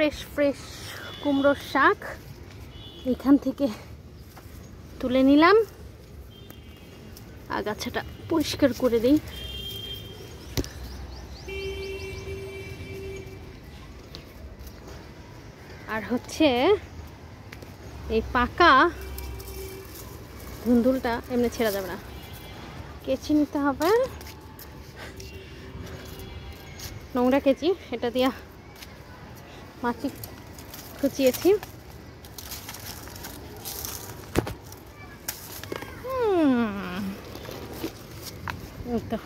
Fresh fresh কুমড়োর শাক এখান থেকে তুলে নিলাম। আগাছাটা পরিষ্কার করে দিই। আর হচ্ছে এই পাকা ধুন্দুলটা এমনি ছেড়া যাবে না, কেচি নিতে হবে, নোংরা কেচি, এটা দিয়া মাটি কুচিয়েছি। তো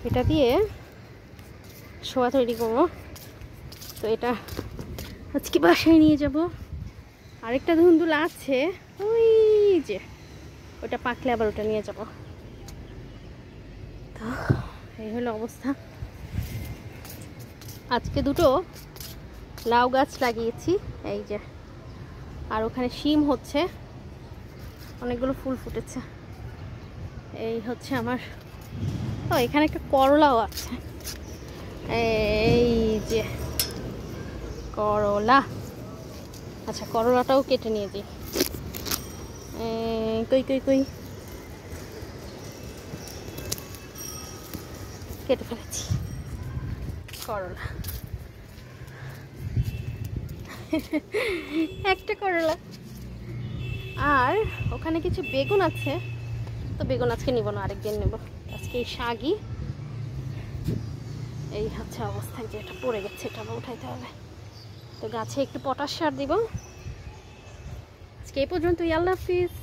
এটা দিয়ে শোয়া তৈরি করবো। তো এটা আজকে বাসায় নিয়ে যাব। আরেকটা ধুন্দুল আছে ওই যে, ওটা পাকলে আবার ওটা নিয়ে যাব। তো এই হলো অবস্থা। আজকে দুটো লাউ গাছ লাগিয়েছি এই যে, আর ওখানে শিম হচ্ছে, অনেকগুলো ফুল ফুটেছে। এই হচ্ছে আমার, ও এখানে একটা করলাও আছে, এই যে করলা। আচ্ছা করলাটাও কেটে নিয়ে যাই। কই কই কই কেটে ফেলেছি করলা। একটা করলা। আর ওখানে কিছু বেগুন আছে, তো বেগুন আজকে নিব না, আরেকদিন নেব। আজকে এই শাকই। এই হচ্ছে অবস্থায়, যে এটা পড়ে গেছে, এটা আবার উঠাইতে হবে। তো গাছে একটু পটাশ সার দিব। আজকে এই পর্যন্তই, আল্লাহ হাফিজ।